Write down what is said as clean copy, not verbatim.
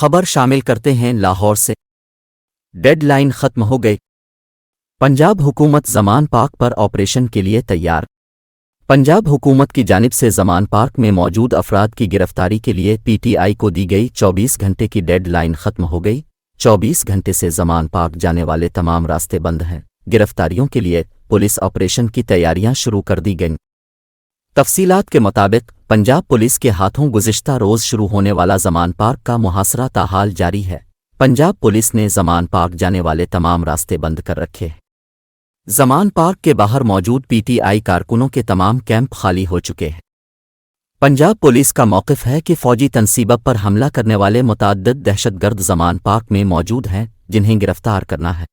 خبر شامل کرتے ہیں لاہور سے۔ ڈیڈ لائن ختم ہو گئی، پنجاب حکومت زمان پارک پر آپریشن کے لیے تیار۔ پنجاب حکومت کی جانب سے زمان پارک میں موجود افراد کی گرفتاری کے لیے پی ٹی آئی کو دی گئی 24 گھنٹے کی ڈیڈ لائن ختم ہو گئی۔ 24 گھنٹے سے زمان پارک جانے والے تمام راستے بند ہیں۔ گرفتاریوں کے لیے پولیس آپریشن کی تیاریاں شروع کر دی گئیں۔ تفصیلات کے مطابق پنجاب پولیس کے ہاتھوں گزشتہ روز شروع ہونے والا زمان پارک کا محاصرہ تاحال جاری ہے۔ پنجاب پولیس نے زمان پارک جانے والے تمام راستے بند کر رکھے ہیں۔ زمان پارک کے باہر موجود پی ٹی آئی کارکنوں کے تمام کیمپ خالی ہو چکے ہیں۔ پنجاب پولیس کا موقف ہے کہ فوجی تنصیبات پر حملہ کرنے والے متعدد دہشت گرد زمان پارک میں موجود ہیں، جنہیں گرفتار کرنا ہے۔